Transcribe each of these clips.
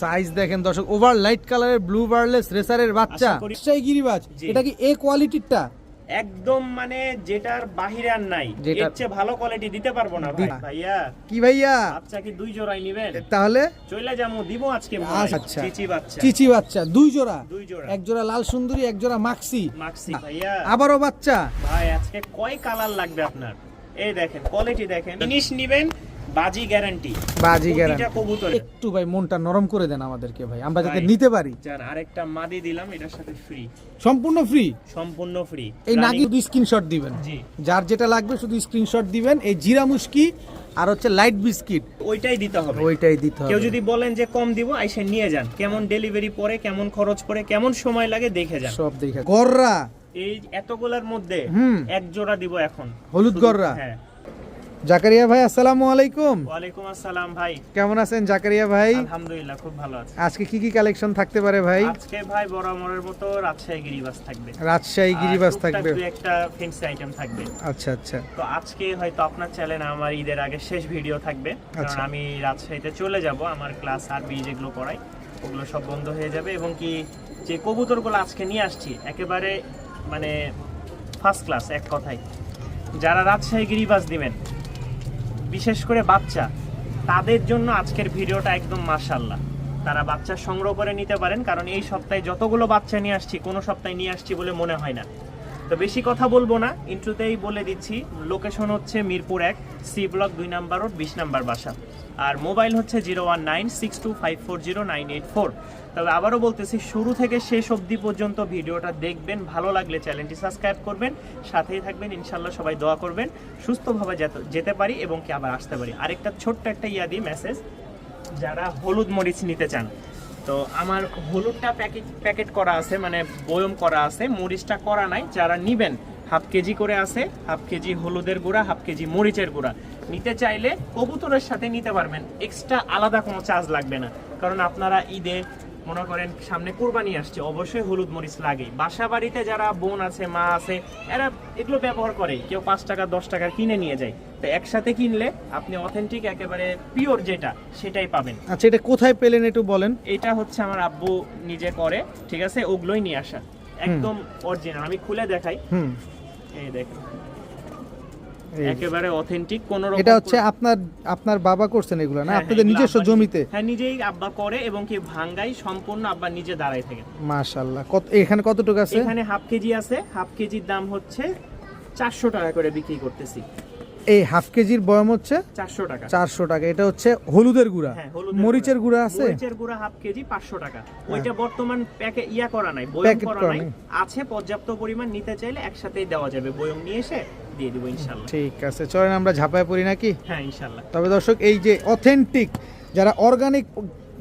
Size দেখেন দর্শক, over light কালারের ব্লু বার্লেস রেসারের বাচ্চা। রাজশাহী গিরিবাজ, এটা কি এ কোয়ালিটিরটা? একদম মানে যেটার বাহিরে আর নাই, এর চেয়ে ভালো কোয়ালিটি দিতে পারবো না ভাই। ভাইয়া কি ভাইয়া, আচ্ছা কি দুই জোড়াই নেবেন? তাহলে চলে যাবো, দিব আজকে। আচ্ছা, চিচি বাচ্চা, চিচি বাচ্চা দুই জোড়া, দুই জোড়া, এক জোড়া লাল সুন্দরী, এক জোড়া মাক্সি। মাক্সি ভাইয়া, আবারও বাচ্চা। ভাই আজকে কয় কালার লাগবে আপনার? এই দেখেন কোয়ালিটি দেখেন, জিনিস নেবেন বাজি গ্যারান্টি, বাজি গ্যারান্টি। কবুতর একটু ভাই মনটা নরম করে দেন আমাদেরকে ভাই, আমরা যাতে নিতে পারি। জান আরেকটা মাদি দিলাম, এটার সাথে ফ্রি, সম্পূর্ণ ফ্রি, সম্পূর্ণ ফ্রি। এই নাকি শুধু স্ক্রিনশট দিবেন, জি যার যেটা লাগবে শুধু স্ক্রিনশট দিবেন। এই জিরা মুশকি আর হচ্ছে লাইট বিস্কিট, ওইটাই দিতে হবে, ওইটাই দিতে হবে। কেউ যদি বলেন যে কম দিব, আইসে নিয়ে যান। কেমন ডেলিভারি পরে, কেমন খরচ পড়ে, কেমন সময় লাগে দেখে যান, সব দেখে। গররা এই এতগুলার মধ্যে এক জোড়া দিব এখন, হলুদ গররা। হ্যাঁ। জাকারিয়া ভাই আসসালামু আলাইকুম। ওয়ালাইকুম আসসালাম ভাই, কেমন আছেন জাকারিয়া ভাই? আলহামদুলিল্লাহ খুব ভালো আছি। আজকে কি কি কালেকশন থাকতে পারে ভাই? আজকে ভাই বরাবরের মতো রাজশাহী গিরিবাজ থাকবে, রাজশাহী গিরিবাজ থাকবে, দুই একটা ফেন্সি আইটেম থাকবে। আচ্ছা আচ্ছা। তো আজকে হয়তো আপনার চ্যানেলে আমার ঈদের আগে শেষ ভিডিও থাকবে, কারণ আচ্ছা। আমি রাজশাহীতে চলে যাব, আমার ক্লাস আরবি যেগুলো পড়াই ওগুলো সব বন্ধ হয়ে যাবে। এবং কি যে কবুতরগুলো আজকে নিয়ে আসছি একেবারে মানে ফার্স্ট ক্লাস, এক কথায় যারা রাজশাহী গিরিবাজ দিবেন, বিশেষ করে বাচ্চা, তাদের জন্য আজকের ভিডিওটা একদম মাশাআল্লাহ। তারা বাচ্চা সংগ্রহ করে নিতে পারেন, কারণ এই সপ্তাহে যতগুলো বাচ্চা নিয়ে আসছি কোনো সপ্তাহে নিয়ে আসছি বলে মনে হয় না। তো বেশি কথা বলবো না, ইন্ট্রোতেই বলে দিচ্ছি, লোকেশন হচ্ছে মিরপুর 1 সি ব্লক 2 নম্বর রোড 20 নম্বর বাসা, আর মোবাইল হচ্ছে 01962540984। তবে আবারও বলতেছি, শুরু থেকে শেষ অবধি পর্যন্ত ভিডিওটা দেখবেন, ভালো লাগলে চ্যানেলটি সাবস্ক্রাইব করবেন, সাথেই থাকবেন। ইনশাল্লাহ সবাই দোয়া করবেন সুস্থভাবে যেতে পারি এবং কি আবার আসতে পারি। আরেকটা ছোট্ট একটা ইয়াদি মেসেজ, যারা হলুদ মরিচ নিতে চান, তো আমার হলুদটা প্যাকেট করা আছে, মানে বয়ম করা আছে, মরিচটা করা নাই। যারা নিবেন হাফ কেজি করে আছে, হাফ কেজি হলুদের গুঁড়া, হাফ কেজি মরিচের গুঁড়া নিতে চাইলে কবুতরের সাথে নিতে পারবেন, এক্সট্রা আলাদা কোনো চার্জ লাগবে না। কারণ আপনারা ঈদে মনে করেন সামনে কুরবানি আসছে, অবশ্যই হলুদ মরিচ লাগে। বাসা বাড়িতে যারা বোন আছে, মা আছে, এরা এগুলো ব্যবহার করে, কেউ 5 টাকা 10 টাকা কিনে নিয়ে যায়। তো একসাথে কিনলে আপনি অথেন্টিক একেবারে পিওর যেটা সেটাই পাবেন। আচ্ছা, এটা কোথায় পেলেন একটু বলেন? এটা হচ্ছে আমার আব্বু নিজে করে, ঠিক আছে, ওগুলোই নিয়ে আসা, একদম অরিজিনাল। আমি খুলে দেখাই, এই দেখেন একেবারে অথেন্টিক, কোন রকম। এটা হচ্ছে আপনার বাবা করছেন এগুলো না? আপনাদের নিজস্ব জমিতে? হ্যাঁ, নিজেই আব্বা করে, এবং কি ভাঙ্গাই সম্পূর্ণ আব্বা নিজে দাঁড়ায় থাকে। মাশাআল্লাহ। কত এখানে কতটুকু আছে? এখানে হাফ কেজি আছে, হাফ কেজির দাম হচ্ছে 400 টাকা করে বিক্রি করতেছি। এই হাফ কেজির বয়ম হচ্ছে 400 টাকা। 400 টাকা। এটা হচ্ছে হলুদের গুঁড়া, হ্যাঁ, হলুদের মরিচের গুঁড়া আছে, মরিচের গুঁড়া হাফ কেজি 500 টাকা। ওইটা বর্তমান প্যাকে ইয়া করা নাই, বয়ম করা নাই, আছে পর্যাপ্ত পরিমাণ। নিতে চাইলে একসাথেই দেওয়া যাবে, বয়ম নিয়ে এসে দিয়ে দিব ইনশাআল্লাহ। ঠিক আছে, চলেন আমরা ঝাঁপায় পড়ি নাকি? হ্যাঁ ইনশাআল্লাহ। তবে দর্শক, এই যে অথেন্টিক যারা অর্গানিক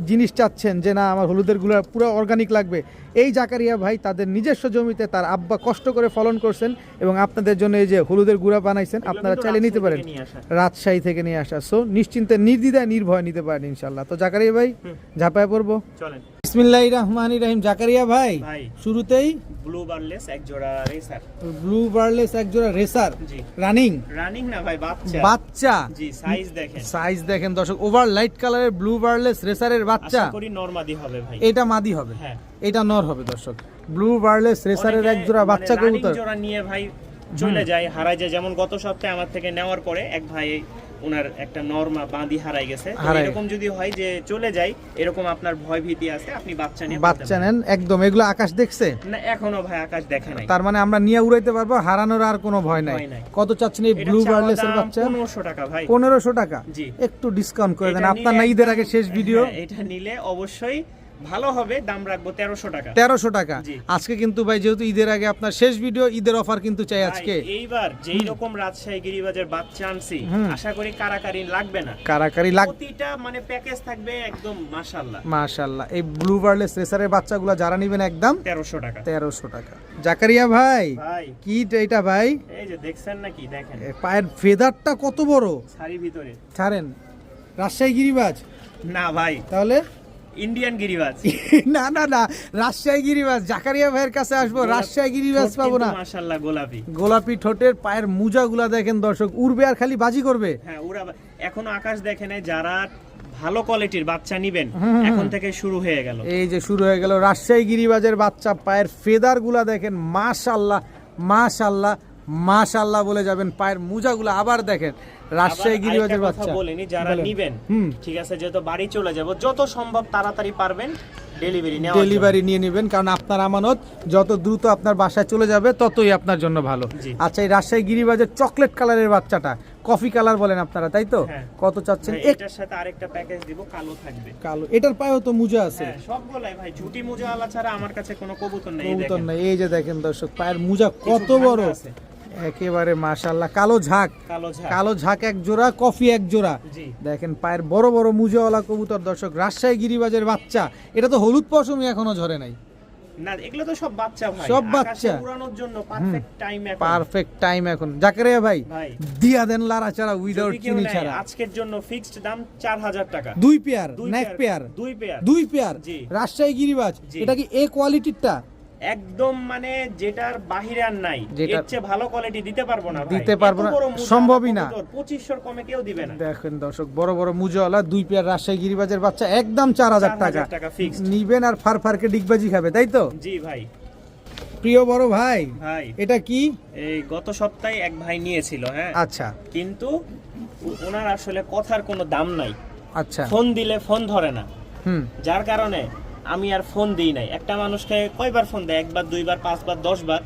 জিনিস চাচ্ছেন, যে না আমার হলুদের গুঁড়া পুরো অর্গানিক লাগবে, এই জাকারিয়া ভাই তাদের নিজস্ব জমিতে তার আব্বা কষ্ট করে ফলন করছেন এবং আপনাদের জন্য এই যে হলুদের গুঁড়া বানাইছেন, আপনারা চাইলে নিতে পারেন, রাজশাহী থেকে নিয়ে আসা। সো নিশ্চিন্তে নির্দ্বিধায় নির্ভয় নিতে পারেন ইনশাআল্লাহ। তো জাকারিয়া ভাই ঝাঁপায় পড়বো, চলেন। বিসমিল্লাহির রহমানির রহিম। জাকারিয়া ভাই শুরুতেই ব্লু বার্লেস এক জোড়া রেসার, ব্লু বার্লেস এক জোড়া রেসার, জি রানিং না ভাই, বাচ্চা, বাচ্চা। জি সাইজ দেখেন, সাইজ দেখেন দর্শক, ওভার লাইট কালারের ব্লু বার্লেস রেসারের বাচ্চা। আশা করি নরমাদি হবে ভাই, এটা মাদি হবে, হ্যাঁ এটা নর হবে দর্শক। ব্লু বার্লেস রেসারের এক জোড়া বাচ্চা কবুতর জোড়া নিয়ে ভাই চলে যায়, হারায় যায়। যেমন গত সপ্তাহে আমার থেকে নেওয়ার পরে এক ভাই ওনার একটা নরমা বাঁধি হারাই গেছে। এরকম যদি হয় যে চলে যায়, এরকম আপনার ভয় ভীতি আছে, আপনি বাচ্চা নেন একদম। এগুলো আকাশ দেখছে না? এখনো ভাই আকাশ দেখে নাই। তার মানে আমরা নিয়ে উড়াইতে পারবো, হারানোর আর কোনো ভয় নাই। কত চাচ্ছেন এই ব্লু বার্লেস এর বাচ্চা? 1500 টাকা ভাই। 1500 টাকা? জি, একটু ডিসকাউন্ট করে দেন, আপনার না ঈদের আগে শেষ ভিডিও। এটা নিলে অবশ্যই ভালো হবে, দাম রাখবো 1300 টাকা। 1300 টাকা আজকে কিন্তু ভাই, যেহেতু ঈদের আগে আপনার শেষ ভিডিও, ঈদের অফার কিন্তু চাই আজকে। এইবার যেই রকম রাজশাহী গিরিবাজের বাচ্চা আনছি, আশা করি কারাকারি লাগবে না, কারাকারি লাগবে। প্রতিটা মানে প্যাকেজ থাকবে একদম মাশাআল্লাহ মাশাআল্লাহ। এই ব্লু বার্লেস রেসারের বাচ্চাগুলো যারা নেবেন একদম 1300 টাকা। 1300 টাকা। জাকারিয়া ভাই কি এটা ভাই? এই যে দেখছেন নাকি, দেখেন পায়ের ফেদারটা কত বড়, শাড়ি ভিতরে। ছাড়েন। রাজশাহী গিরিবাজ না ভাই, তাহলে ইন্ডিয়ান গিরিবাজ। না না না, রাজশাহী গিরিবাজ। জাকারিয়া ভাইয়ের কাছে আসবো, রাজশাহী গিরিবাজ পাবো না। মাশাআল্লাহ, গোলাপি গোলাপি ঠোঁটের, পায়ের মুজাগুলা দেখেন দর্শক, উড়বে আর খালি বাজি করবে। হ্যাঁ, এখনো আকাশ দেখে নাই। যারা ভালো কোয়ালিটির বাচ্চা নিবেন এখন থেকে শুরু হয়ে গেল। এই যে শুরু হয়ে গেল রাজশাহী গিরিবাজের বাচ্চা, পায়ের ফেদার গুলা দেখেন, মাশাআল্লাহ মাশাআল্লাহ মাশাআল্লাহ বলে যাবেন। পায়ের মুজাগুলো আবার দেখেন, রাজশাহী আবার গিরিবাজের আরেকটা বাচ্চা। কথা বলেনি, যারা বলেন। নিবেন ঠিক আছে, যেহেতু বাড়ি চলে যাব, যত সম্ভব তাড়াতাড়ি পারবেন ডেলিভারি নিয়ে নেবেন, কারণ আপনার আমানত যত দ্রুত আপনার বাসায় চলে যাবে ততই আপনার জন্য ভালো। জি। আচ্ছা, এই রাজশাহী গিরিবাজের চকলেট কালারের বাচ্চাটা, কফি কালার বলেন আপনারা, তাই তো? হ্যাঁ। কত চাচ্ছেন? এটার সাথে আরেকটা প্যাকেজ দিব, কালো থাকবে। কালো, এটার পায়েও তো মুজা আছে। হ্যাঁ, সবগুলাই ভাই ঝুটি মোজা আলা ছাড়া আমার কাছে কোনো কবুতর নেই। এই কবুতর দেখেন, নাই, এই যে দেখেন দর্শক, পায়ের মুজা কত কিছু বড়, ভাঙা আছে। একেবারে মাশাআল্লাহ। কালো ঝাঁক, কালো ঝাড়। কালো ঝাঁক এক জোড়া, কফি এক জোড়া। জি। দেখেন পায়ের বড় বড় মুজাওয়ালা কবুতর দর্শক, রাজশাহী গিরিবাজের বাচ্চা। এটা তো হলুদ পশমই এখনো ঝরে নাই। না, এগুলো তো সব বাচ্চা ভাই, সব আকাশে বাচ্চা। উড়ানোর জন্য পারফেক্ট টাইম এখন। পারফেক্ট টাইম এখন। জাকারিয়া ভাই ভাই, দিয়া দেন লারা ছাড়া, উইদাউট যদি কেউ চিনি নেয়, ছাড়া। আজকের জন্য ফিক্সড দাম 4000 টাকা। দুই পেয়ার, দুই নেক পেয়ার, দুই পেয়ার। দুই পেয়ার জি। রাজশাহী গিরিবাজ। জি। এটা কি এ কোয়ালিটিরটা? একদম মানে যেটার বাহিরে আর নাই, যেটা- এর চেয়ে ভালো কোয়ালিটি দিতে পারবো না ভাই। দিতে পারবো না, এত বড় মুজা সম্ভবই না। কবুতর 2500 কমে কেউ দিবে না। দেখেন দর্শক, বড় বড় মুজাওয়ালা দুই পেয়ার রাজশাহী গিরিবাজের বাচ্চা, একদম 4000 টাকা। 4000 টাকা ফিক্সড। নিবেন আর ফারফারকে ডিগবাজি খাবে, তাই তো? জি ভাই। প্রিয় বড় ভাই, ভাই, এটা কি? এই গত সপ্তাহে এক ভাই নিয়েছিল, হ্যাঁ, আচ্ছা কিন্তু ওনার আসলে কথার কোনো দাম নাই। আচ্ছা। ফোন দিলে ফোন ধরে না, হুম। যার কারণে আমি আর ফোন দিই নাই। একটা মানুষকে কয়বার ফোন দেয়? একবার, দুইবার, 5 বার, 10 বার।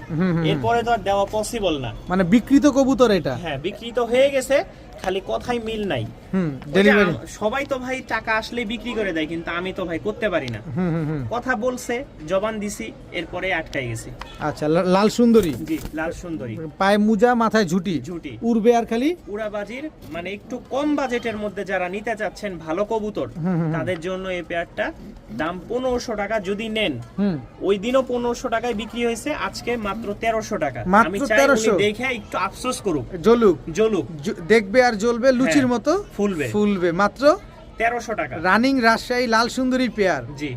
এরপরে তো আর দেওয়া পসিবল না। মানে বিকৃত কবুতর এটা। হ্যাঁ, বিক্রি তো হয়ে গেছে, খালি কথাই মিল নাই। হুম, ওই যে ডেলিভারি। সবাই তো ভাই টাকা আসলে বিক্রি করে দেয়, কিন্তু আমি তো ভাই করতে পারি না। হুম হুম হুম। কথা বলছে, জবান দিছি, এরপরে আটকাই গেছি। আচ্ছা, লাল সুন্দরী, জি, লাল সুন্দরী, পায়ে মুজা, মাথায় ঝুটি, ঝুটি। উড়বে আর খালি। উড়াবাজির মানে একটু কম বাজেটের মধ্যে যারা নিতে চাচ্ছেন ভালো কবুতর, তাদের জন্য এই পেয়ারটা দাম 1500 টাকা। যদি নেন, হুম। ওই দিনও 1500 টাকায় বিক্রি হয়েছে, আজকে মাত্র 1300 টাকা। মাত্র আমি চাই উনি 1300? দেখে একটু আফসোস করুক, জ্বলুক, জ্বলুক, দেখবে আর জ্বলবে, লুচির মতো ফুলবে। ফুলবে। মাত্র 1300 টাকা। রানিং রাজশাহী লাল সুন্দরী পেয়ার। জি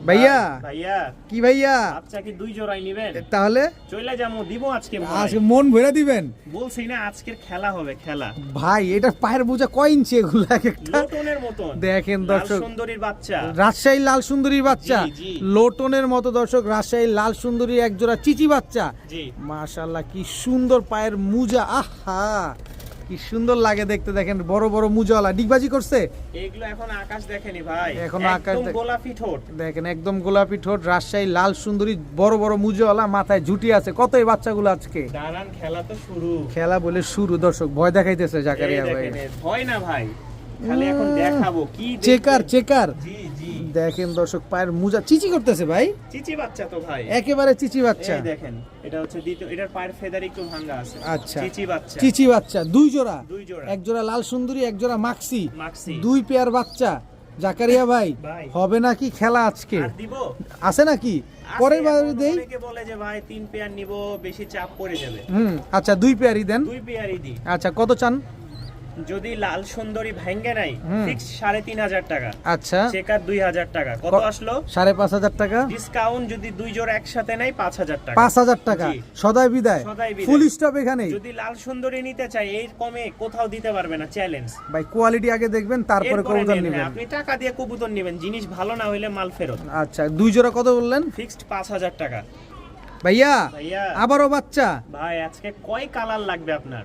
ভাইয়া, ভাইয়া, কি ভাইয়া, আচ্ছা কি 2 জোড়াই নেবেন? তাহলে চলে যাবো, দিব আজকে ভাই। আজকে মন ভরে দিবেন বলছি না, আজকের খেলা হবে, খেলা। ভাই। এটা পায়ের মুজা কয় ইঞ্চি এগুলো এক একটা? লোটনের মতন দেখেন লাল দর্শক, সুন্দরীর বাচ্চা। রাজশাহী লাল সুন্দরীর বাচ্চা, জি, জি। লোটনের মতো দর্শক, রাজশাহী লাল সুন্দরী এক জোড়া চিচি বাচ্চা। জি, মাশাআল্লাহ, কি সুন্দর পায়ের মুজা, আহা কি সুন্দর লাগে দেখতে। দেখেন বড় বড় মুজাওয়ালা, ডিগবাজি করছে। এগুলো এখন আকাশ দেখেনি ভাই, এখনো আকাশ একদম গোলাপি ঠোঁট। দেখেন একদম গোলাপি ঠোঁট, রাজশাহী লাল সুন্দরী, বড় বড় মুজাওয়ালা, মাথায় ঝুটি আছে। কত এই বাচ্চাগুলো আজকে? দাঁড়ান, খেলা তো শুরু। খেলা বলে শুরু দর্শক, ভয় দেখাইতেছে এই জাকারিয়া ভাই। দেখেন, এর ভয় না ভাই, খালি এখন দেখাবো কি দেখবেন। Checker checker. জি জি, দেখেন দর্শক, পায়ের মুজা চিচি করতেছে ভাই, চিচি বাচ্চা তো ভাই, একেবারে চিচি বাচ্চা। এই দেখেন, এটা হচ্ছে দ্বিতীয়, এটার পায়ের ফেদার একটু ভাঙা আছে। আচ্ছা, চিচি বাচ্চা, চিচি বাচ্চা, দুই জোড়া, দুই জোড়া, এক জোড়া লাল সুন্দরী, এক জোড়া মাক্সি, মাক্সি। দুই পেয়ার বাচ্চা। জাকারিয়া ভাই, ভাই। হবে নাকি খেলা আজকে? আর দিব? আছে নাকি? আছে, পরের বার এখন দেই। অনেকে বলে যে ভাই 3 পেয়ার নিব, বেশি চাপ পড়ে যাবে। আচ্ছা, দুই পেয়ারই দেন। 2 পেয়ারই দি। আচ্ছা, কত চান? যদি লাল সুন্দরী ভাঙ্গে নাই, হুম। ফিক্স 3500 টাকা, আচ্ছা, চেকার 2000 টাকা। কত আসলো? 5500 টাকা। ডিসকাউন্ট যদি 2 জোড়া একসাথে নাই 5000 টাকা। 5000 টাকা জি। সদাই বিদায়, সদাই বিদায়। ফুল স্টপ এখানে। যদি লাল সুন্দরী নিতে চাই, এর কমে কোথাও দিতে পারবে না, চ্যালেঞ্জ। ভাই কোয়ালিটি আগে দেখবেন, তারপরে এরপরে কবুতর নেন, নেবেন। হ্যাঁ, আপনি টাকা দিয়ে কবুতর নেবেন, জিনিস ভালো না হইলে মাল ফেরত। আচ্ছা, দুই জোড়া কত বললেন? ফিক্সড 5000 টাকা। ভাইয়া ভাইয়া, আবারও বাচ্চা। ভাই আজকে কয় কালার লাগবে আপনার?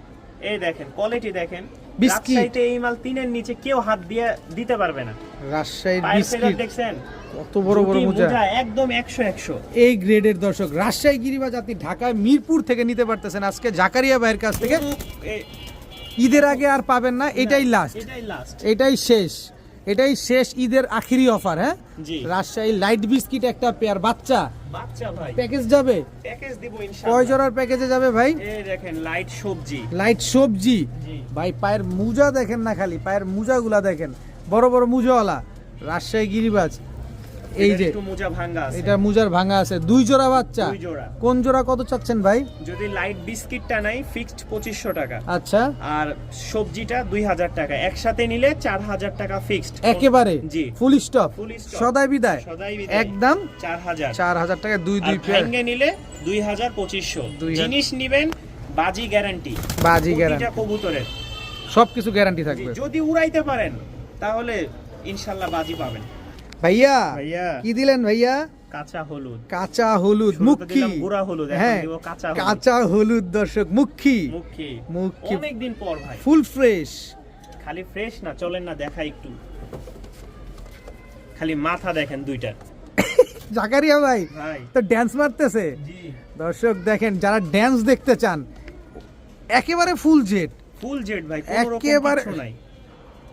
এই দেখেন, কোয়ালিটি দেখেন। বিস্কিট। রাজশাহীতে এই মাল 3-এর নিচে কেউ হাত দিয়ে দিতে পারবে না। রাজশাহীর পায়ের ফেদার বিস্কিট, দেখছেন? কত বড় বড় জুটি, মোজা, মোজা একদম 100-100। এই গ্রেডের দর্শক। রাজশাহী গিরিবাজ আপনি ঢাকায় মিরপুর থেকে নিতে পারতেছেন আজকে জাকারিয়া ভাইয়ের কাছ থেকে। ঈদের আগে আর পাবেন না, এটাই লাস্ট, এটাই লাস্ট, এটাই শেষ, এটাই শেষ ঈদের আখিরি অফার। হ্যাঁ, জি। রাজশাহী লাইট বিস্কিট একটা পেয়ার বাচ্চা, বাচ্চা ভাই, প্যাকেজ যাবে। প্যাকেজ দিব কয় ইনশাআল্লাহ। জোড়ার প্যাকেজে যাবে ভাই? এই দেখেন, লাইট সবজি, লাইট সবজি। জি। ভাই পায়ের মুজা দেখেন না, খালি পায়ের মুজাগুলা দেখেন, বড় বড় মুজাওয়ালা রাজশাহী গিরিবাজ। এই এটার যে একটু মোজা ভাঙা আছে, এটা মুজার ভাঙা আছে, দুই জোড়া বাচ্চা। 2 জোড়া। কোন জোড়া কত চাচ্ছেন ভাই? যদি লাইট বিস্কিটটা নাই, ফিক্সড 2500 টাকা, আচ্ছা, আর সবজিটা 2000 টাকা। একসাথে নিলে 4000 টাকা ফিক্সড একেবারে জি, ফুল স্টপ, ফুল স্টপ, সদাই বিদায়, সদাই বিদায়। একদম 4000। 4000 টাকা দুই আর দুই পেয়ার। ভেঙে নিলে 2500। 2000 জিনিস নিবেন, বাজি গ্যারান্টি, বাজি গ্যারান্টি, কবুতরের সবকিছু গ্যারান্টি থাকবে। যদি উড়াইতে পারেন তাহলে ইনশাল্লাহ বাজি পাবেন। ভাইয়া ভাইয়া কি দিলেন ভাইয়া? কাঁচা হলুদ। কাঁচা হলুদ শুরুতে মুখী। দিলাম গুঁড়া হলুদ, এখন হ্যাঁ দিব কাঁচা হলুদ। কাঁচা হলুদ দর্শক, মুখী মুখী মুখী অনেকদিন পর ভাই। Full fresh. খালি ফ্রেশ না, চলেন না দেখাই একটু। খালি মাথা দেখেন দুইটা। জাকারিয়া ভাই ভাই তো ড্যান্স মারতেছে। জি দর্শক দেখেন, যারা ড্যান্স দেখতে চান একেবারে ফুল জেট ফুল জেড ভাই, কোনো রকম একেবারে- কিছু নাই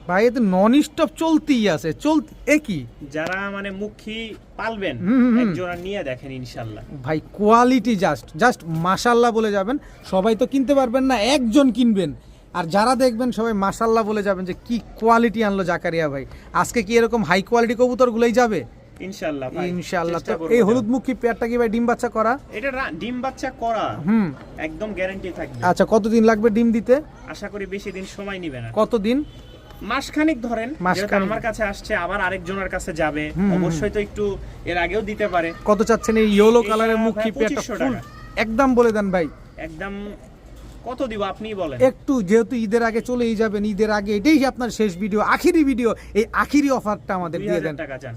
ভাই, এতে নন স্টপ চলতেই আছে কি যারা মানে মুখী পালবেন এক জোড়া নিয়ে দেখেন ইনশাল্লাহ। ভাই কোয়ালিটি জাস্ট মাশাল্লাহ বলে যাবেন। সবাই তো কিনতে পারবেন না, একজন কিনবেন, আর যারা দেখবেন সবাই মাশাল্লাহ বলে যাবেন যে কি কোয়ালিটি আনলো জাকারিয়া ভাই। আজকে কি এরকম হাই কোয়ালিটি কবুতরগুলোই যাবে ইনশাল্লাহ ভাই, ইনশাআল্লাহ। তো চেষ্টা করবো এই যাওয়ার। হলুদ মুখী পেয়ারটা কি ভাই ডিম বাচ্চা করা? এটা ডিম বাচ্চা করা, একদম গ্যারান্টি থাকবে। আচ্ছা, কতদিন লাগবে ডিম দিতে? আশা করি বেশি দিন সময় নিবে না, কতদিন? মাসখানিক ধরেন। মাসখানেক। যেহেতু আমার কাছে আসছে, আবার আরেকজনের কাছে যাবে, অবশ্যই তো একটু এর আগেও দিতে পারে। কত চাচ্ছেন এই ইয়েলো এটা কালারের ভাই মুখী পেয়ারটা? 2500 ফুল টাকা। একদম বলে দেন ভাই। একদম কত দিব আপনিই বলেন। একটু, যেহেতু ঈদের আগে চলেই যাবেন, ঈদের আগে এটাই আপনার শেষ ভিডিও, আখিরি ভিডিও, এই আখিরি অফারটা আমাদের দিয়ে দেন। 2000 টাকা চান?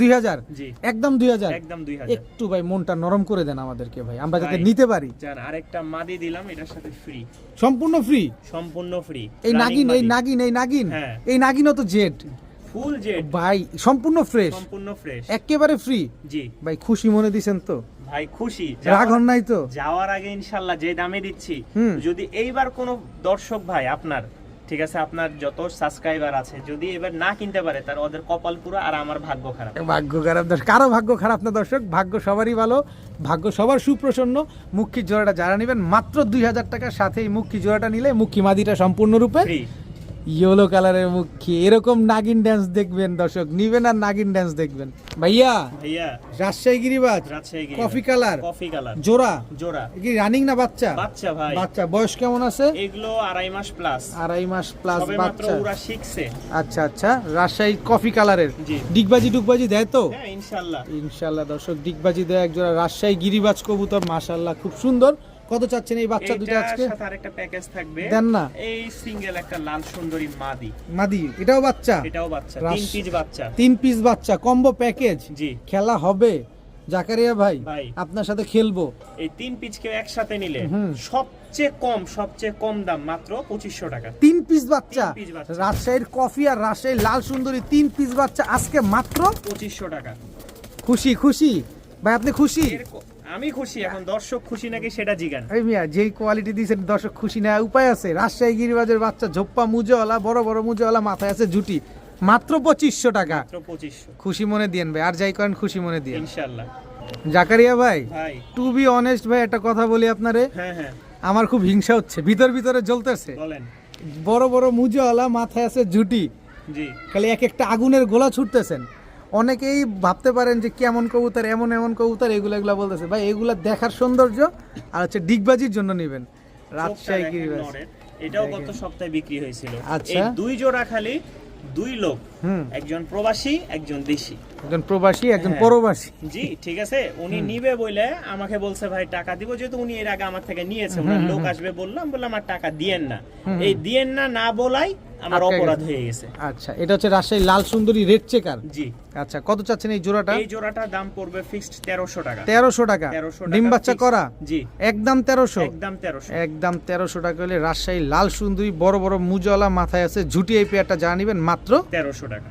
2000? জি একদম 2000? একদম 2000। একটু ভাই মনটা নরম করে দেন আমাদেরকে ভাই, আমরা যাতে ভাই, নিতে পারি। জান আরেকটা মাদি দিলাম, এটার সাথে ফ্রি, সম্পূর্ণ ফ্রি। সম্পূর্ণ ফ্রি। এই নাগিন হ্যাঁ। এই নাগিনও তো জেড ফুল জেড ভাই, সম্পূর্ণ ফ্রেশ, সম্পূর্ণ ফ্রেশ, একেবারে ফ্রি। জি ভাই খুশি মনে দিছেন তো? ভাই খুশি। রাগ হন নাই তো? যাওয়ার আগে ইনশাল্লাহ যে দামে দিচ্ছি, হুম। যদি এইবার কোনো দর্শক ভাই আপনার, ঠিক আছে, আপনার যত সাবস্ক্রাইবার আছে, যদি এবার না কিনতে পারে, তার ওদের কপাল পুরো, আর আমার ভাগ্য খারাপ। ভাগ্য খারাপ দর্শক, কারো ভাগ্য খারাপ না দর্শক, ভাগ্য সবারই ভালো, ভাগ্য সবার সুপ্রসন্ন। মুখী জোড়াটা যারা নেবেন মাত্র 2000 টাকার সাথে এই মুখী জোড়াটা নিলে মুখী মাদিটা সম্পূর্ণরূপে ফ্রি। ইয়েলো কালারের মুখী। এরকম নাগিন ড্যান্স দেখবেন দর্শক, নিবেন আর নাগিন ড্যান্স দেখবেন। ভাইয়া ভাইয়া রাজশাহী গিরিবাজ রাজশাহী গিরিবাজ। কফি কালার কফি কালার জোড়া জোড়া কি রানিং না বাচ্চা? বাচ্চা ভাই, বাচ্চা বয়স কেমন আছে? এগুলো 2.5 মাস প্লাস, 2.5 মাস প্লাস সবে মাত্র বাচ্চা। ওরা শিখছে। আচ্ছা আচ্ছা, রাজশাহী কফি কালারের জি ডিগবাজি দেয় তো? হ্যাঁ ইনশাল্লাহ। ইনশাআল্লাহ দর্শক, ডিগবাজি দেয় একজোড়া রাজশাহী গিরিবাজ কবুতর, মাশাআল্লাহ খুব সুন্দর। কত চাচ্ছেন এই বাচ্চা দুটো আজকে? এটার সাথে আরেকটা প্যাকেজ থাকবে, দেন না। এই সিঙ্গেল একটা লাল সুন্দরী মাদি, এটাও বাচ্চা? এটাও বাচ্চা, রাস- 3 পিস বাচ্চা। 3 পিস বাচ্চা, কম্বো প্যাকেজ। জি খেলা হবে জাকারিয়া ভাই, ভাই। আপনার সাথে খেলবো। এই 3 পিস কেউ একসাথে নিলে হুম। সবচেয়ে কম দাম মাত্র 2500 টাকা। 3 পিস বাচ্চা, 3 পিস বাচ্চা। রাজশাহীর কফি আর রাজশাহীর লাল সুন্দরী 3 পিস বাচ্চা আজকে মাত্র 2500 টাকা। খুশি ভাই, আপনি খুশি? আমি খুশি, এখন দর্শক খুশি নাকি সেটা জিগান। এই মিয়া, যেই কোয়ালিটি দিয়েছেন দর্শক খুশি না, উপায় আছে? রাজশাহী গিরিবাজের বাচ্চা, ঝোপ্পা মুজওয়ালা, বড় বড় মুজওয়ালা, মাথায় আছে জুটি, মাত্র 2500 টাকা। মাত্র 2500 খুশি মনে দিয়েন ভাই, আর যাই করেন খুশি মনে দিয়েন। ইনশাআল্লাহ। জাকারিয়া ভাই, ভাই টু বি অনেস্ট ভাই, একটা কথা বলি আপনারে, হ্যাঁ হ্যাঁ আমার খুব হিংসা হচ্ছে, ভিতরে জ্বলতেছে। বলেন। বড় বড় মুজওয়ালা, মাথায় আছে জুটি, জি খালি এক একটা আগুনের গোলা ছুটতেছেন। অনেকেই ভাবতে পারেন যে কেমন কবুতর, এমন কবুতর, এগুলা বলতেছে ভাই, এগুলা দেখার সৌন্দর্য আর হচ্ছে ডিগবাজির জন্য নেবেন রাজশাহী চোখটা দেখেন গিরিবাজ। নরের। এটাও গত সপ্তাহে বিক্রি হয়েছিল। আচ্ছা। এই 2 জোড়া খালি 2 লোক, হুম, একজন প্রবাসী একজন দেশি। একজন প্রবাসী একজন হ্যাঁ। পরবাসী। জি ঠিক আছে, উনি নিবে বলে আমাকে বলছে ভাই টাকা দিব, যেহেতু উনি এর আগে আমার থেকে নিয়েছে, ওনার লোক আসবে, বললাম আর টাকা দিয়েন না। এই দিয়েন না বলাই আমার আটকে অপরাধ গেছে। হয়ে গেছে। আচ্ছা, এটা হচ্ছে রাজশাহী লাল সুন্দরী রেড চেকার। জি আচ্ছা, কত চাচ্ছেন এই জোড়াটা? এই জোড়াটার দাম পড়বে ফিক্সড 1300 টাকা। 1300 টাকা। 1300 টাকা ডিম বাচ্চা fixed। করা? জি একদম 1300। একদম 1300। একদম 1300 টাকা হলে রাজশাহী লাল সুন্দরী, বড় বড় মুজওয়ালা, মাথায় আছে ঝুটি, এই পেয়ারটা যা নিবেন মাত্র 1300 টাকা।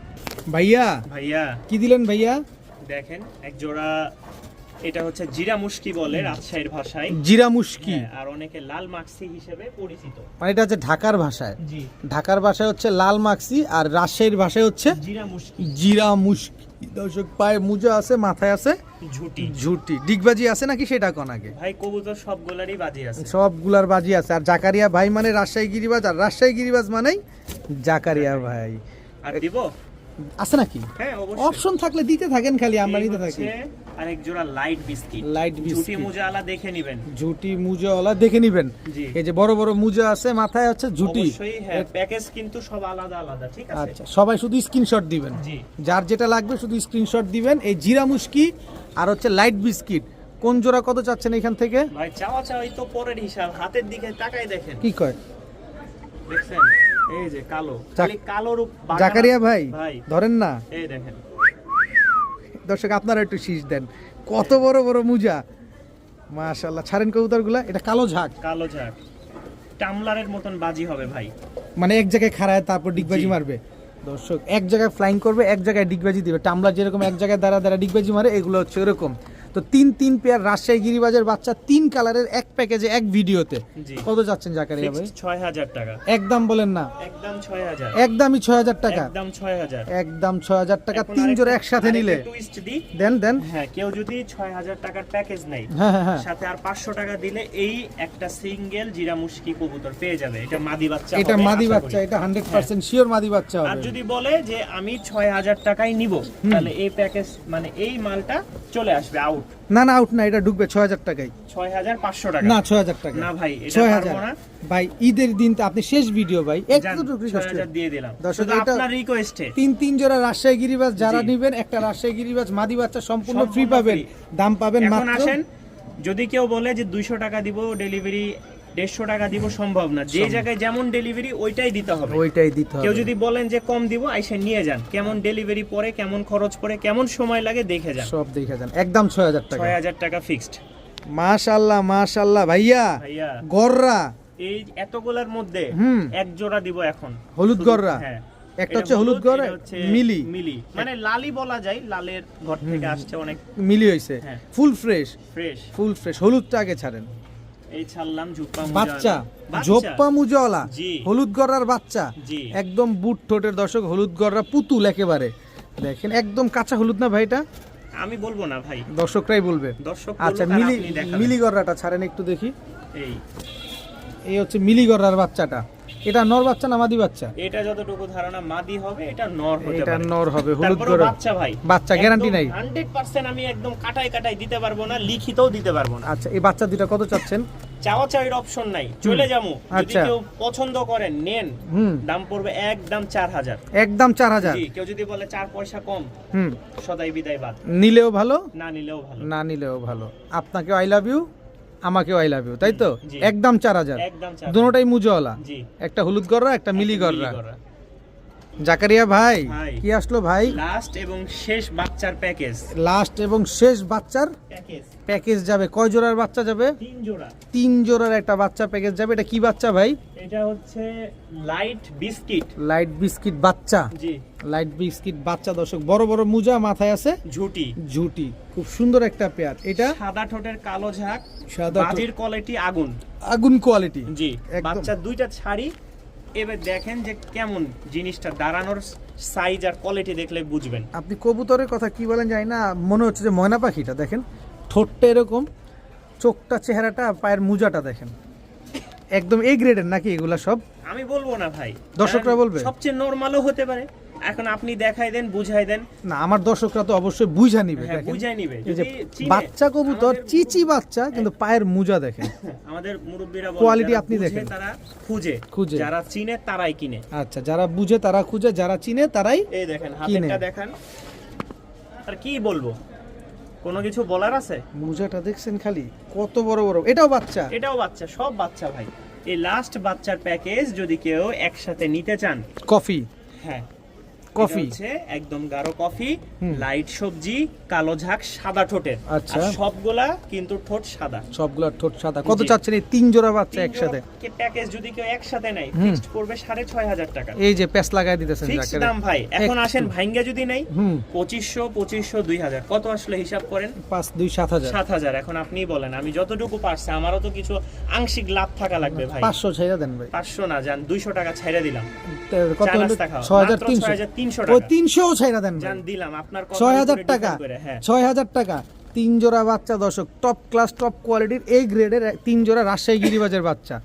ভাইয়া ভাইয়া কি দিলেন ভাইয়া? দেখেন এক জোড়া, এটা হচ্ছে জিরা মুশকি বলে রাজশাহীর ভাষায়, জিরা মুশকি, হ্যাঁ, আর অনেকে লাল মাক্সি হিসেবে পরিচিত। মানে এটা হচ্ছে ঢাকার ভাষায়, জি ঢাকার ভাষায় হচ্ছে লাল মাক্সি, আর রাজশাহীর ভাষায় হচ্ছে জিরা মুশকি। জিরা মুশকি। দর্শক, পায়ে মুজা আছে, মাথায় আছে ঝুটি। ঝুটি, ডিগবাজি আছে নাকি সেটা কোন আগে? ভাই কবুতর সবগুলারই বাজি আছে। সবগুলার বাজি আছে। আর জাকারিয়া ভাই মানে রাজশাহী গিরিবাজ, আর রাজশাহী গিরিবাজ মানেই জাকারিয়া ভাই। আর দিব? আছে নাকি? হ্যাঁ অবশ্যই। অপশন থাকলে দিতে থাকেন, খালি আমরা এই নিতে থাকি। হচ্ছে আরেক জোড়া লাইট বিস্কিট। লাইট ঝুটি বিস্কিট, মুজালা দেখে নেবেন। ঝুটি মুজাওয়ালা দেখে নিবেন। জি এই যে বড় বড় মুজা আছে, মাথায় হচ্ছে ঝুটি। অবশ্যই, হ্যাঁ প্যাকেজ কিন্তু সব আলাদা আলাদা, ঠিক আছে? আচ্ছা, সবাই শুধু স্ক্রিনশট দিবেন, জি যার যেটা লাগবে শুধু স্ক্রিনশট দিবেন। এই জিরা মুশকি আর হচ্ছে লাইট বিস্কিট, কোন জোড়া কত চাচ্ছেন এখান থেকে? ভাই চাওয়াই তো পরের হিসাব, হাতের দিকে তাকাই দেখেন। কি কয়? দেখছেন এই যে কালো, খালি কালো রূপ বাঘা না- জাকারিয়া ভাই ভাই ধরেন না এই দেখেন, দর্শক, আপনারা একটু শীষ দেন, কত বড় বড় মুজা, মাশাআল্লাহ। ছাড়েন কবুতরগুলা, এটা কালো ঝাঁক, কালো ঝাঁক টামলারের মতন বাজি হবে ভাই। মানে এক জায়গায় খাড়ায় তারপর ডিগবাজি জি। মারবে। দর্শক, এক জায়গায় ফ্লাইং করবে, এক জায়গায় ডিগবাজি দিবে। টামলা যেরকম এক জায়গায় দাঁড়া দাঁড়া ডিগবাজি মারে, এগুলো হচ্ছে এরকম। তো তিন পেয়ার রাজশাহী গিরিবাজের বাচ্চা 3 কালারের এক প্যাকেজে এক ভিডিওতে। জি। কত যাচ্ছেন জাকারিয়া ভাই? ফিক্সড 6000 টাকা, একদম বলেন না, একদম 6000, একদমই 6000 টাকা, একদম 6000। একদম 6000 টাকা। এখন 3 জোড়া আরেকটা- একসাথে নিলে আরেকটা টুইস্ট দিই, দেন দেন। হ্যাঁ কেউ যদি 6000 টাকার প্যাকেজ নেয়, হ্যাঁ হ্যাঁ হ্যাঁ, সাথে আর 500 টাকা দিলে এই একটা সিঙ্গেল জিরা মুশকি কবুতর পেয়ে যাবে। এটা মাদি বাচ্চা এটা হবে, মাদি আশা বাচ্চা, করি। এটা 100% শিওর মাদি বাচ্চা আর হবে। যদি বলে যে আমি 6000 টাকায় নিব, তাহলে এই প্যাকেজ মানে এই মালটা চলে আসবে আউট। না না, আউট না, এটা ঢুকবে 6000 টাকায়। 6500 টাকা না 6000 টাকা না ভাই, এটা 6000 পারবো না ভাই। ঈদের দিন তো আপনি শেষ ভিডিও ভাই, একটু যান, রিকোয়েস্ট 6000 দিয়ে দিলাম দর্শক, শুধু এটা- আপনার রিকোয়েস্টে। তিন জোড়া রাজশাহী গিরিবাজ যারা জি। নেবেন, একটা রাজশাহী গিরিবাজ মাদি বাচ্চা সম্পূর্ণ ফ্রি সম্পূর্ণ পাবেন, free। দাম পাবেন এখন মাত্র। আসেন, যদি কেউ বলে যে 200 টাকা দিব ডেলিভারি, 150 টাকা দিব, সম্ভব না। যে জায়গায় যেমন ডেলিভারি ওইটাই দিতে হবে। ওইটাই দিতে হবে। কেউ যদি বলেন যে কম দিব, আইসা নিয়ে যান, কেমন ডেলিভারি পরে, কেমন খরচ পড়ে, কেমন সময় লাগে দেখে যান। সব দেখে যান, একদম 6000 টাকা। 6000 টাকা ফিক্সড মাশাআল্লাহ মাশাআল্লাহ ভাইয়া, ভাইয়া। গররা এই এতগুলার মধ্যে হুম। এক জোড়া দিব এখন, হলুদ শুধু- গররা। হ্যাঁ। একটা এটা হচ্ছে হলুদ গররা, এটা হচ্ছে মিলি। মিলি মানে লালি বলা যায়, লালের ঘর থেকে আসছে, অনেক মিলি হইছে, হ্যাঁ। Full fresh, fresh. Full fresh. হলুদটা আগে ছাড়েন। এই ছাড়লাম ঝুপ্পা বাচ্চা বাচ্চা। ঝোপ্পা মুজওয়ালা জি। হলুদ গররার বাচ্চা, জি। একদম বুট ঠোঁটের দর্শক, হলুদ গররা পুতুল একেবারে। দেখেন একদম কাঁচা হলুদ না ভাইটা, আমি বলবো না ভাই, দর্শকরাই বলবে। দর্শক আচ্ছা, বলুক আর মিলি আপনি দেখাবেন। মিলি গররাটা ছাড়েন একটু দেখি। এই এই হচ্ছে মিলি গররার বাচ্চাটা। এটা নর বাচ্চা না মাদি বাচ্চা? এটা যতটুকু ধারণা মাদি হবে, এটা নর হতে এটা পারে। নর হবে, হলুদ তারপরেও গররা বাচ্চা ভাই, বাচ্চা গ্যারান্টি নাই। 100% আমি একদম কাটাই কাটাই দিতে পারবো না, লিখিতও দিতে পারবো না। আচ্ছা, এই বাচ্চা দুটো কত চাচ্ছেন? চাওয়া চাওয়ির অপশন নাই, চলে যাবো। যদি আচ্ছা। কেউ পছন্দ করেন নেন, হুম, দাম পড়বে একদম 4000। একদম 4000। জি, কেউ যদি বলে 4 পয়সা কম, হুম, সদাই বিদায় বাদ, নিলেও ভালো, না নিলেও ভালো। না নিলেও ভালো। আপনাকে আই লাভ ইউ, আমাকেও আই লাভ ইউ, তাই তো? জি। একদম 4000, একদম 4000। দুটোটাই মুজওয়ালা, জি। একটা হলুদ গররা একটা মিলি একটা গররা। গররা। জাকারিয়া ভাই ভাই। কি আসলো ভাই? লাস্ট এবং শেষ বাচ্চার প্যাকেজ। লাস্ট এবং শেষ বাচ্চার প্যাকেজ প্যাকেজ যাবে। কয় জোড়ার বাচ্চা যাবে? 3 জোড়া। 3 জোড়ার একটা বাচ্চা প্যাকেজ যাবে। এটা কি বাচ্চা ভাই? এটা হচ্ছে লাইট বিস্কিট। লাইট বিস্কিট বাচ্চা, জি। লাইট বিস্কিট বাচ্চা দর্শক, বড় বড় মুজা, মাথায় আছে ঝুটি। ঝুটি, খুব সুন্দর একটা পেয়ার। এটা সাদা ঠোঁটের কালো ঝাঁক, সাদা ঠোঁট। বাজির কোয়ালিটি আগুন। আগুন কোয়ালিটি। জি। একদম। বাচ্চা দুইটা ছাড়ি, এবার দেখেন যে কেমন জিনিসটা, দাঁড়ানোর সাইজ আর কোয়ালিটি দেখলে বুঝবেন। আপনি কবুতরের কথা কি বলেন জানি না, মনে হচ্ছে যে ময়না পাখিটা দেখেন, ঠোঁটটা এরকম, চোখটা, চেহারাটা, পায়ের মুজাটা দেখেন, একদম এই গ্রেডের নাকি এগুলা সব? আমি বলবো না ভাই, দর্শকরা কারণ বলবে? সবচেয়ে নরমালও হতে পারে। এখন আপনি দেখাই দেন, বুঝাই দেন। না, আমার দর্শকরা তো অবশ্যই বুঝা নিবে। হ্যাঁ, দেখেন বুঝাই নিবে। এই যে যদি চিনে, বাচ্চা কবুতর, আমাদের চিচি বাচ্চা, কিন্তু পায়ের মুজা দেখেন। আমাদের মুরব্বীরা বলে, Quality যারা আপনি বুঝে দেখেন। তারা খুঁজে, খুঁজে। যারা চিনে তারাই কিনে। আচ্ছা, যারা বুঝে তারা খুঁজে, যারা চিনে তারাই এই দেখেন কিনে। হাতেরটা দেখান। আর কি বলবো, কোনো কিছু বলার আছে? মুজাটা দেখছেন খালি, কত বড় বড়। এটাও বাচ্চা? এটাও বাচ্চা, সব বাচ্চা ভাই। এই লাস্ট বাচ্চার প্যাকেজ যদি কেউ একসাথে নিতে চান, কফি, হ্যাঁ, কফি। এটা হচ্ছে একদম গাঢ় কফি, হুম। লাইট সবজি, কালো ঝাঁক, সাদা ঠোঁটের। আচ্ছা। আর সবগুলা কিন্তু ঠোঁট সাদা। সবগুলোর ঠোঁট সাদা। কত জি। চাচ্ছেন এই 3 জোড়া বাচ্চা একসাথে? প্যাকেজ যদি কেউ একসাথে নেয়, হুম। ফিক্সড পড়বে 6500 টাকা। এই যে প্যাস লাগাই দিতেছেন ফিক্সড জাকারিয়া। দাম ভাই। এখন একটু। আসেন ভাঙ্গা যদি নেই, হুম, 2500, 2000 কত আসলে হিসাব করেন? 5 2 7000। 7000। এখন আপনিই বলেন, আমি যতটুকু পারছি, আমারও তো কিছু আংশিক লাভ থাকা লাগবে ভাই। 500 ছাইরা দেন ভাই। 500 না, যান 200 টাকা ছাইড়া দিলাম। কত চা হলো? নাস্তা খাও। 6300। 6300 ওই টাকা। 300 ছাইরা দেন ভাই। যান দিলাম, আপনার কথা 6000 উপরে টাকা, depend করে, হ্যাঁ। 6000 টাকা। 3 জোড়া বাচ্চা দর্শক, টপ ক্লাস, টপ কোয়ালিটির, এই গ্রেডের 3 জোড়া রাজশাহী গিরিবাজের বাচ্চা।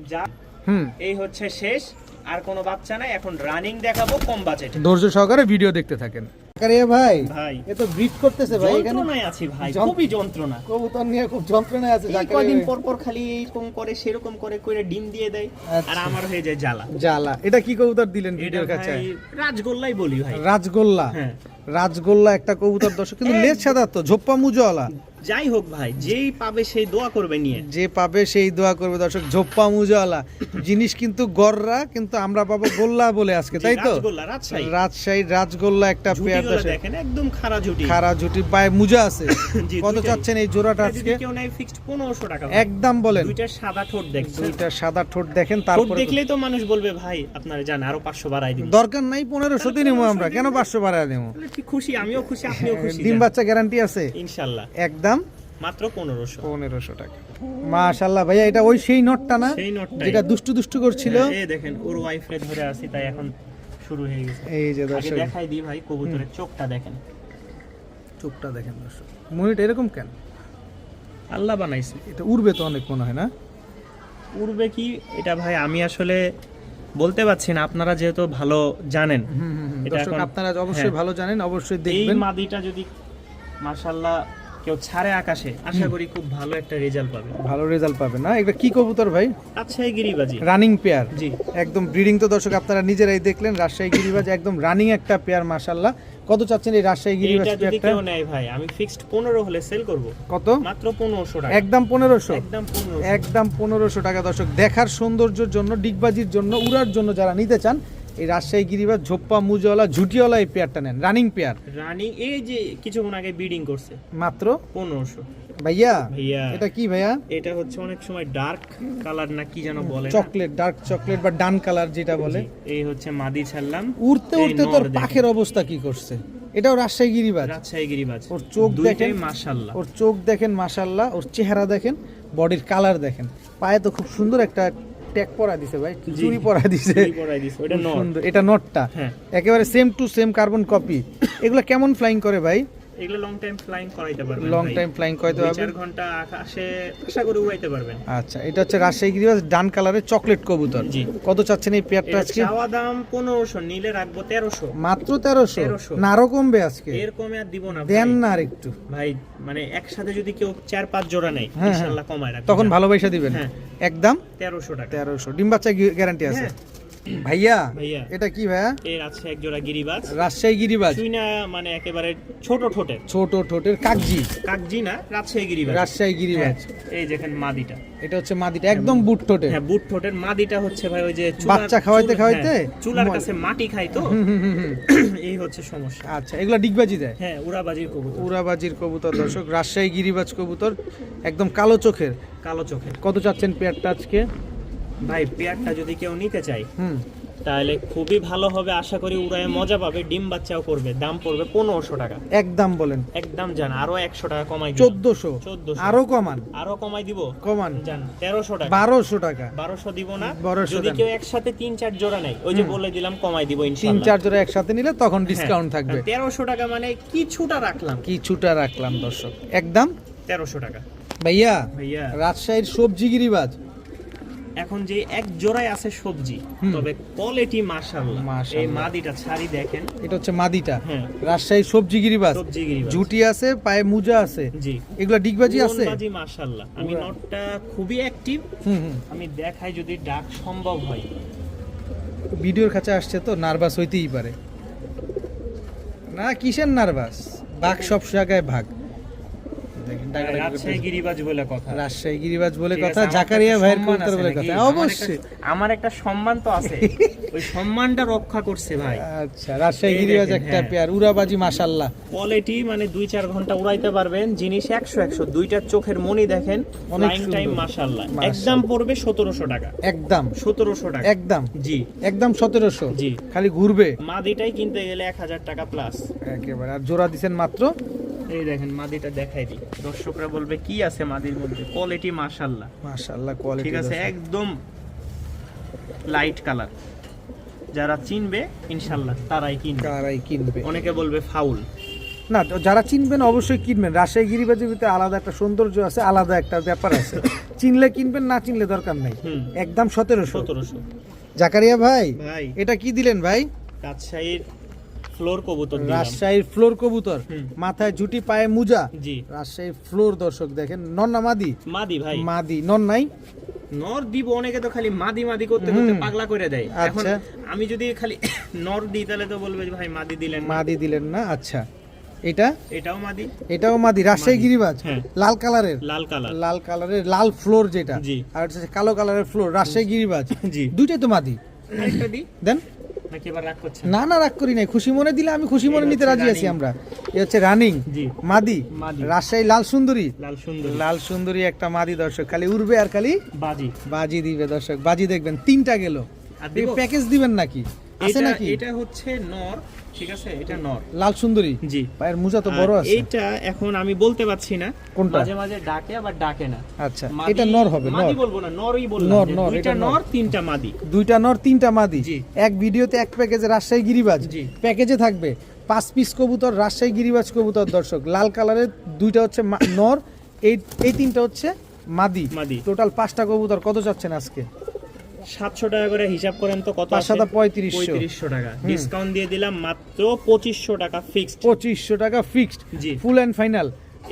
যা, হুম, এই হচ্ছে শেষ, আর কোনো বাচ্চা নাই। এখন রানিং দেখাবো কম বাজেটে। ধৈর্য সহকারে ভিডিও দেখতে থাকেন। জাকারিয়া ভাই, ভাই এ তো ব্রিড করতেছে ভাই এখানে। যন্ত্রণায় আছি ভাই, যন্ত্র- খুবই যন্ত্রণা। কবুতর নিয়ে খুব যন্ত্রণায় আছে এই জাকারিয়া কদিন ভাই। পর পর খালি এরকম করে, সেরকম করে করে ডিম দিয়ে দেয়, আচ্ছা। আর আমার হয়ে যায় জ্বালা। জ্বালা। এটা কি কবুতর দিলেন এটা ভিডিওর কাছে? ভাই রাজগোল্লাই বলি ভাই। রাজগোল্লা। হ্যাঁ। রাজগোল্লা একটা কবুতর দর্শক, কিন্তু লেজ সাদা তো, ঝোপ্পা মুজওয়ালা। যাই হোক ভাই, যেই পাবে সেই দোয়া করবে নিয়ে। যে পাবে সেই দোয়া করবে দর্শক। ঝোপ্পা মুজাওয়ালা জিনিস কিন্তু গররা, কিন্তু আমরা পাবো গোল্লা বলে আজকে, তাই তো? রাজগোল্লা, রাজশাহী। রাজশাহী রাজগোল্লা একটা পেয়ার ঝুটিগুলো দর্শক, দেখেন একদম খাড়া ঝুটি। খাড়া ঝুটি, পায়ে মুজা আছে। জি, কত দুইটাই। চাচ্ছেন এই জোড়াটা যদি আজকে? কেউ নাই ফিক্সড 1500 টাকা। একদম বলেন। দুইটা সাদা ঠোঁট দেখছেন, দুইটা সাদা ঠোঁট দেখেন, ঠোঁট তারপরে দেখলেই তো মানুষ বলবে ভাই আপনারা জান আরো 500 বাড়াই দিন। দরকার নাই 1500 দিই নেবো আমরা, কেন 500 বাড়ায় নেবো? তাহলে ঠিক খুশি, আমিও খুশি, আপনিও খুশি। ডিম বাচ্চা গ্যারান্টি আছে ইনশাআল্লাহ। একদম মাত্র 1500 টাকা। মাশাআল্লাহ ভাইয়া, এটা ওই সেই নটটা না সেই নটটাই। যেটা দুষ্টু দুষ্টু করছিল? এই দেখেন ওর ওয়াইফরে ধরে আছি, তাই এখন শুরু হয়ে গেছে। এই যে আগে দর্শক দেখাই দিই ভাই কবুতরের চোখটা দেখেন। চোখটা দেখেন দর্শক, মনিটা এরকম কেন? আল্লাহ বানাইছে। এটা উড়বে তো অনেক মনে হয় না? উড়বে কি এটা ভাই আমি আসলে বলতে পারছি না, আপনারা যেহেতু ভালো জানেন। এটা দর্শক এখন- আপনারা অবশ্যই হ্যাঁ। ভালো জানেন, অবশ্যই এই দেখবেন। মাদিটা যদি মাশাআল্লাহ কেউ ছাড়ে আকাশে, আশা করি খুব ভালো একটা রেজাল্ট পাবে। ভালো রেজাল্ট পাবে না? এটা কি কবুতর ভাই? রাজশাহী গিরিবাজি। রানিং পেয়ার, জি। একদম ব্রিডিং তো দর্শক আপনারা নিজেরাই দেখলেন। রাজশাহী গিরিবাজ একদম রানিং একটা পেয়ার মাশাআল্লাহ। কত চাচ্ছেন এই রাজশাহী গিরিবাজ এটা যদি পেয়ারটা? কেউ নেয় ভাই, আমি ফিক্সড 15 হলে সেল করব। কত? মাত্র 1500 টাকা। একদম 1500। একদম 1500। একদম 1500 টাকা দর্শক। দেখার সৌন্দর্যের জন্য, ডিগবাজির জন্য, উড়ার জন্য যারা নিতে চান, এই রাজশাহী গিরিবাজ ঝোপ্পা মুজওয়ালা ঝুটিওয়ালা এই পেয়ারটা নেন, রানিং পেয়ার। রানিং এই যে কিছুক্ষণ আগে ব্রিডিং করছে। মাত্র 1500। ভাইয়া ভাইয়া এটা কি ভাইয়া? এটা হচ্ছে অনেক সময় ডার্ক কালার না কি যেন বলে না? চকলেট, ডার্ক চকলেট বা ডান কালার যেটা বলে। জি, এই হচ্ছে মাদি ছাড়লাম। উড়তে এই উড়তে নর তোর দেখেন। পাখের অবস্থা কি করছে? এটাও রাজশাহী গিরিবাজ। রাজশাহী গিরিবাজ। ওর চোখ দুইটাই দেখেন মাশাআল্লাহ। ওর চোখ দেখেন মাশাআল্লাহ, ওর চেহারা দেখেন, বডির কালার দেখেন, পায়ে তো খুব সুন্দর একটা ট্যাগ পরা দিছে ভাই, জি। চুড়ি পরা দিছে। চুড়ি পরাই দিছে, ওটা খুব নর। সুন্দর। এটা নটটা হ্যাঁ। একেবারে same to same carbon copy. এগুলা কেমন ফ্লাইং করে ভাই? এগুলো লং টাইম ফ্লাইং করাইতে পারবেন। লং ভাই। টাইম ফ্লাইং করতে 2-4 পারবেন। ঘন্টা আকাশে আশা করি উড়াইতে পারবেন। আচ্ছা, এটা হচ্ছে রাজশাহী গিরিবাজ ডান কালারের চকলেট কবুতর। জি। কত চাচ্ছেন এই পেয়ারটা এর আজকে? চাওয়া দাম 1500, নিলে রাখবো 1300। মাত্র 1300? 1300 না আরো কমবে আজকে? এর কমে আর দিব না দেন ভাই। না আর একটু। ভাই মানে একসাথে যদি কেউ 4-5 জোড়া নেয়, হ্যাঁ, ইনশাআল্লাহ কমায় রাখবো। তখন ভালোবাসা দিবেন। হ্যাঁ। একদম 1300 টাকা। 1300। ডিম বাচ্চা গ্যারান্টি আছে? হ্যাঁ। ভাইয়া ভাইয়া। এটা কি ভাইয়া? এর আছে এক জোড়া গিরিবাজ। রাজশাহী গিরিবাজ, চুইনা মানে একেবারে ছোট ঠোঁটের। ছোট ঠোঁটের কাকজি। কাকজি না, রাজশাহী গিরিবাজ। রাজশাহী গিরিবাজ। হ্যাঁ, এই দেখেন মাদিটা। এটা হচ্ছে মাদিটা, একদম বুট ঠোঁটের। হ্যাঁ, বুট ঠোঁটের মাদিটা হচ্ছে ভাই ওই যে বাচ্চা খাওয়াইতে খাওয়াইতে চুলার কাছে মাটি খাই তো, হুম। এই হচ্ছে সমস্যা। আচ্ছা, এগুলা ডিগবাজি দেয়? হ্যাঁ, উড়াবাজির কবুতর। উড়াবাজির কবুতর দর্শক, রাজশাহী গিরিবাজ কবুতর, একদম কালো চোখের। কালো চোখের। কত চাচ্ছেন পেয়ারটা আজকে? ভাই পেয়ারটা যদি কেউ নিতে চায় হুম। তাহলে খুবই ভালো হবে, আশা করি উড়ায় মজা পাবে, ডিম বাচ্চাও করবে। দাম পড়বে 1500 টাকা। একদম বলেন। একদম জান, আরো 100 টাকা কমাই দিব। 1400? 1400 আরো কমান। আরো কমাই দিব। কমান। জান 1300 টাকা। 1200 টাকা। 1200 দিব না। 1200 যদি দেন। কেউ একসাথে 3-4 জোড়া নেয়, ওই যে বলে দিলাম কমাই দিব ইনশাআল্লাহ। 3-4 জোড়া একসাথে নিলে তখন ডিসকাউন্ট হ্যাঁ, থাকবে। 1300 টাকা মানে কিছুটা রাখলাম। কিছুটা রাখলাম দর্শক, একদম 1300 টাকা। ভাইয়া। ভাইয়া রাজশাহীর সবজি গিরিবাজ এখন যে এক জোড়ায় আছে সবজি, তবে কোয়ালিটি মাশাআল্লাহ। মাশাআল্লাহ। এই মাদিটা ছাড়ি দেখেন। এটা হচ্ছে মাদিটা। হ্যাঁ। রাজশাহীর সবজি গিরিবাজ, সবজি গিরিবাজ। ঝুটি আছে, পায়ে মুজা আছে। জি। এগুলা ডিগবাজি আছে? উড়নবাজি মাশাআল্লাহ। আমি নটটা খুবই অ্যাক্টিভ। হুম। আমি দেখাই যদি ডাক সম্ভব হয়। ভিডিওর কাছে আসছে তো নার্ভাস হইতেই পারে। না কিসের নার্ভাস, ভাগ সব জায়গায় ভাগ। দেখেন টাকাটা কি রাজশাহী করে- গিরিবাজ বলে কথা। রাজশাহী গিরিবাজ বলে ঠিক কথা, আছে, আমার জাকারিয়া একটা ভাইয়ের সম্মান কবুতর আছে বলে নাকি? কথা। অবশ্যই। আমার একটা সম্মান তো আছে, ওই সম্মানটা রক্ষা করছে ভাই। আচ্ছা, রাজশাহী এই গিরিবাজ দেখেন, একটা হ্যাঁ। পেয়ার, উড়াবাজি মাশাআল্লাহ। কোয়ালিটি মানে 2-4 ঘন্টা উড়াইতে পারবেন, জিনিস 100 দুইটার চোখের মনি দেখেন, অনেক ফ্লাইং সুন্দর। টাইম মাশাআল্লাহ। মাশাআল্লাহ। একদম পড়বে 1700 টাকা। একদম 1700 টাকা। একদম জি। একদম 1700? জি। খালি ঘুরবে মাদিটাই কিনতে গেলে 1000 টাকা প্লাস। একেবারে। আর জোড়া দিছেন মাত্র? এই দেখেন মাদিটা দেখাই দিই, দর্শকরা বলবে কি আছে মাদির মধ্যে। কোয়ালিটি মাশাআল্লাহ। মাশাআল্লাহ কোয়ালিটি। ঠিক আছে, একদম লাইট কালার। যারা চিনবে ইনশাআল্লাহ তারাই কিনবে। কারাই কিনবে। অনেকে বলবে ফাউল। না, যারা চিনবেন অবশ্যই কিনবেন। রাজশাহী গিরিবাজের ভিতরে আলাদা একটা সৌন্দর্য আছে, আলাদা একটা ব্যাপার আছে। চিনলে কিনবেন, না চিনলে দরকার নাই। হুম। একদম 1700। 1700। জাকারিয়া ভাই, ভাই এটা কি দিলেন ভাই? রাজশাহীর ফ্লোর কবুতর দিলাম। রাজশাহীর ফ্লোর কবুতর, হুম। মাথায় ঝুটি, পায়ে মুজা। জি। রাজশাহীর ফ্লোর দর্শক দেখেন। নন না মাদি? মাদি ভাই। মাদি। নন নাই? নর দিব, অনেকে তো খালি মাদি মাদি করতে করতে হুম। পাগলা করে দেয়। আচ্ছা। এখন আমি যদি খালি নর দিই তাহলে তো বলবে যে ভাই মাদি দিলেন না। মাদি দিলেন না? আচ্ছা, এটা এটাও মাদি, এটাও মাদি, রাজশাহী মাদি। গিরিবাজ, হ্যাঁ। লাল কালারের, লাল কালার। লাল কালারের, লাল ফ্লোর যেটা, জি। আর হচ্ছে কালো কালারের ফ্লোর, রাজশাহী গিরিবাজ। জি। দুইটাই তো মাদি। আরেকটা দিই দেন। নাকি এবার রাগ করছেন? না না, রাগ করি নাই, খুশি মনে দিলে আমি খুশি মনে এটা নিতে হচ্ছে রাজি আছি running। আমরা। এ হচ্ছে রানিং জি। মাদি, মাদি। রাজশাহী লাল সুন্দরী। লাল সুন্দর লাল সুন্দরী একটা মাদি দর্শক, খালি উড়বে আর খালি বাজি। বাজি দিবে দর্শক, বাজি দেখবেন। তিনটা গেল, আর এই দিব? প্যাকেজ দিবেন নাকি, আছে এটা নাকি? এটা হচ্ছে নর, ঠিক আছে, এটা নর। লাল সুন্দরী, জি। পায়ের মোজা তো বড় আর আছে। এইটা এখন আমি বলতে পারছি না, কোনটা? মাঝে মাঝে ডাকে আবার ডাকে না। আচ্ছা, মাদি- এটা নর হবে, মাদি নর। বলবো না, নরই বললাম। নর, যে নর, দুইটা এটা নর। নর, তিনটা মাদি। দুইটা নর, তিনটা মাদি। জি। এক ভিডিওতে এক প্যাকেজে রাজশাহী গিরিবাজ। জি। প্যাকেজে থাকবে 5 পিস কবুতর, রাজশাহী গিরিবাজ কবুতর দর্শক। লাল কালারের দুইটা হচ্ছে নর, এই তিনটা হচ্ছে মাদি। মাদি। টোটাল 5টা কবুতর। কত চাচ্ছেন আজকে? 700 টাকা করে হিসাব করেন তো কত 5 আসে? সাদা 3500। 3500 টাকা ডিসকাউন্ট দিয়ে দিলাম, মাত্র 2500 টাকা ফিক্সড। 2500 টাকা ফিক্সড, জি। Full and final.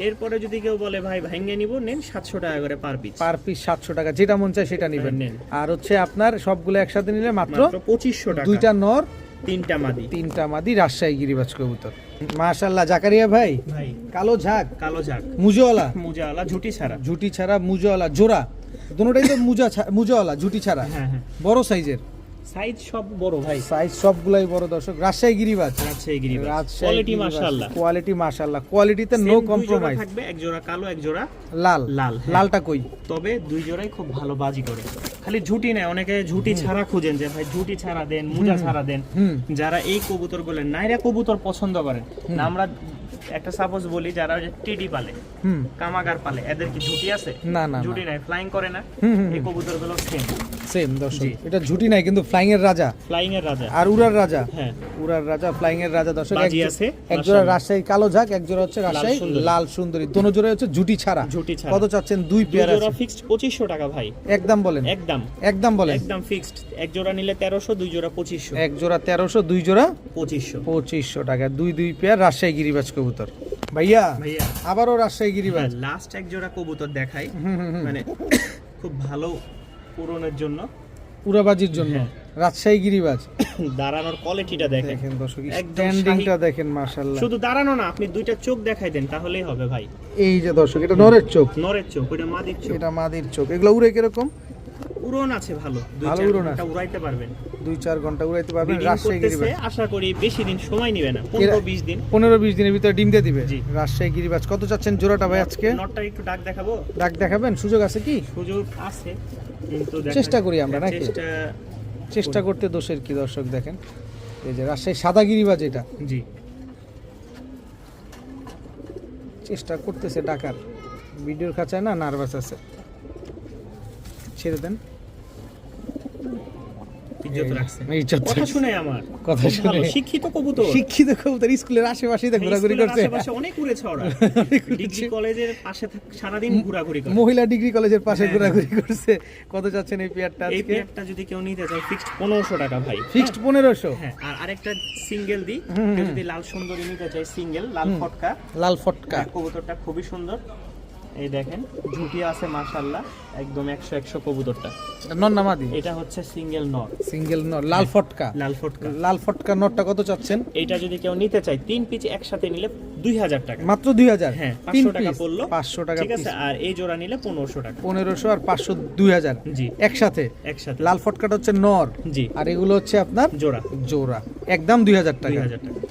এরপরে যদি কেউ বলে ভাই ভাঙ্গে নিব, নেন 700 টাকা করে পার পিস। পার পিস 700 টাকা, যেটা মন চায় সেটা নেবেন। নেন। আর হচ্ছে আপনার সবগুলো একসাথে নিলে মাত্র মাত্র 2500 টাকা। দুইটা নর, তিনটা মাদি। তিনটা মাদি, রাজশাহী গিরিবাজ কবুতর। মাশাআল্লাহ জাকারিয়া ভাই, ভাই কালো ঝাগ, কালো ঝাক, মুজোওয়ালা, মুজাওয়ালা, ঝুটি ছাড়া। ঝুটি ছাড়া, মুজোওয়ালা জোড়া, দুটোটাই তো মুজোওয়ালা, ঝুটি ছাড়া, হ্যাঁ হ্যাঁ, বড় সাইজের, সাইজ সব বড় ভাই। সাইজ সবগুলাই বড় দর্শক। রাজশাহী গিরিবাজ, রাজশাহী গিরিবাজ, রাজশাহী কোয়ালিটি গিরিবাজ, মাশাআল্লাহ। কোয়ালিটি মাশাআল্লাহ, কোয়ালিটিতে নো Same দুই জোড়া কম্প্রোমাইজ। থাকবে, এক জোড়া কালো, এক জোড়া লাল, লাল, হ্যাঁ। লালটা কই? তবে দুই জোড়াই খুব ভালো বাজি করে। খালি ঝুটি নেয়, অনেকে ঝুটি ছাড়া খুঁজেন যে ভাই ঝুটি ছাড়া দেন, মুজা ছাড়া দেন। হুম। যারা এই কবুতর গুলো নাইরা কবুতর পছন্দ করেন না, আমরা একটা সাপোজ বলি, যারা ওই যে টিডি পালে, হুম। কামাগার পালে, এদের কি ঝুটি আছে? না না, ঝুটি নাই, ফ্লাইং করে না। হুম। এই কবুতর গুলো সেম সেম দর্শক, জি। এটা ঝুটি নাই কিন্তু ফ্লাইং এর রাজা, ফ্লাইং এর রাজা। আর উড়ার রাজা, হ্যাঁ, উড়ার রাজা, ফ্লাইং এর রাজা দর্শক। বাজি আছে, এক জোড়া মাশাআল্লাহ। রাজশাহী কালো ঝাক, এক জোড়া হচ্ছে রাজশাহী সুন্দরী। লাল সুন্দরী, দোনো জোড়া হচ্ছে ঝুটি ছাড়া। ঝুটি ছাড়া। কত চাচ্ছেন? দুই দুই পেয়ার জোড়া আছে, ফিক্সড 2500 টাকা ভাই। একদম বলেন, একদম একদম বলেন। একদম ফিক্সড। এক জোড়া নিলে 1300, দুই জোড়া 2500। এক জোড়া 1300, দুই জোড়া 2500 2500 টাকা, দুই পেয়ার রাজশাহী গিরিবাজ কবুতর। ভাইয়া ভাইয়া, আবারও রাজশাহী গিরিবাজ। লাস্ট এক জোড়া কবুতর দেখাই, মানে খুব ভালো পূরণের জন্য, উড়াবাজির জন্য হ্যাঁ। রাজশাহী গিরিবাজ। দাঁড়ানোর কোয়ালিটিটা দেখেন। দেখেন দর্শক, একদম স্ট্যান্ডিংটা শাহী। দেখেন মাশাআল্লাহ। শুধু দাঁড়ানো না, আপনি দুইটা চোখ দেখাই দেন তাহলেই হবে ভাই। এই যে দর্শক, এটা নরের চোখ, নরের চোখ, ওইটা মাদির চোখ। এটা মাদির চোখ। এগুলো উড়ে কিরকম? উড়ন আছে ভালো, ভালো 2-4 উড়ন ঘন্টা আছে। উড়াইতে পারবেন। 2-4 ঘন্টা উড়াইতে পারবেন Breeding রাজশাহী করতেছে, গিরিবাজ। আশা করি বেশি দিন সময় নেবে না, 15-20 দিন। 15-20 দিনের ভিতরে ডিম দিয়ে দিবে। জি। রাজশাহী গিরিবাজ। কত চাচ্ছেন জোড়াটা ভাই আজকে? নটটা একটু ডাক দেখাবো, ডাক দেখাবেন? সুযোগ আছে কি? সুযোগ আছে কিন্তু চেষ্টা করি আমরা, নাকি? চেষ্টা করতে দোষের কি দর্শক? দেখেন এই যে রাজশাহী সাদা গিরিবাজ, এটা জি। চেষ্টা করতেছে ডাকার, ভিডিওর খাঁচায় না নার্ভাস আছে, ছেড়ে দেন। ইজ্জত রাখছে, ইজ্জত কথা রাখছে। শুনে আমার কথা খুব ভালো, শুনে। শিক্ষিত কবুতর। শিক্ষিত কবুতর, স্কুলের আশেপাশেই তো ঘোরাঘুরি স্কুলের করছে। আশেপাশে অনেক উড়েছে ওরা। ডিগ্রি কলেজের পাশে সারাদিন ঘোরাঘুরি করে। মহিলা ডিগ্রি কলেজের পাশে হ্যাঁ। ঘোরাঘুরি করছে। কত চাচ্ছেন এই পেয়ারটা এই আজকে? পেয়ারটা যদি কেউ নিতে চায় ফিক্সড 1500 টাকা ভাই। ফিক্সড 1500। হ্যাঁ, আর আরেকটা সিঙ্গেল দিই, কেউ যদি লাল সুন্দরী নিতে চায় সিঙ্গেল, লাল ফটকা, লাল ফটকা। কবুতরটা খুবই সুন্দর। এই দেখেন, ঝুটি আছে মাশাআল্লাহ, একদম 100 কবুতরটা। নর নামাদি, এটা হচ্ছে সিঙ্গেল নর, সিঙ্গেল নর, লাল ফটকা। লাল ফটকা। লাল ফটকা নরটা কত চাচ্ছেন? এটা যদি কেউ নিতে চায় 3 পিস একসাথে নিলে 2000 টাকা। মাত্র 2000। হ্যাঁ, 3 500 টাকা পিস পড়লো, 500 টাকা ঠিক আছে। পিস। আর এই জোড়া নিলে 1500 টাকা। 1500 আর 500 2000 জি, একসাথে। একসাথে। লাল ফটকাটা হচ্ছে নর, জি, আর এগুলো হচ্ছে আপনার জোড়া জোড়া, একদম 2000 টাকা। 2000 টাকা।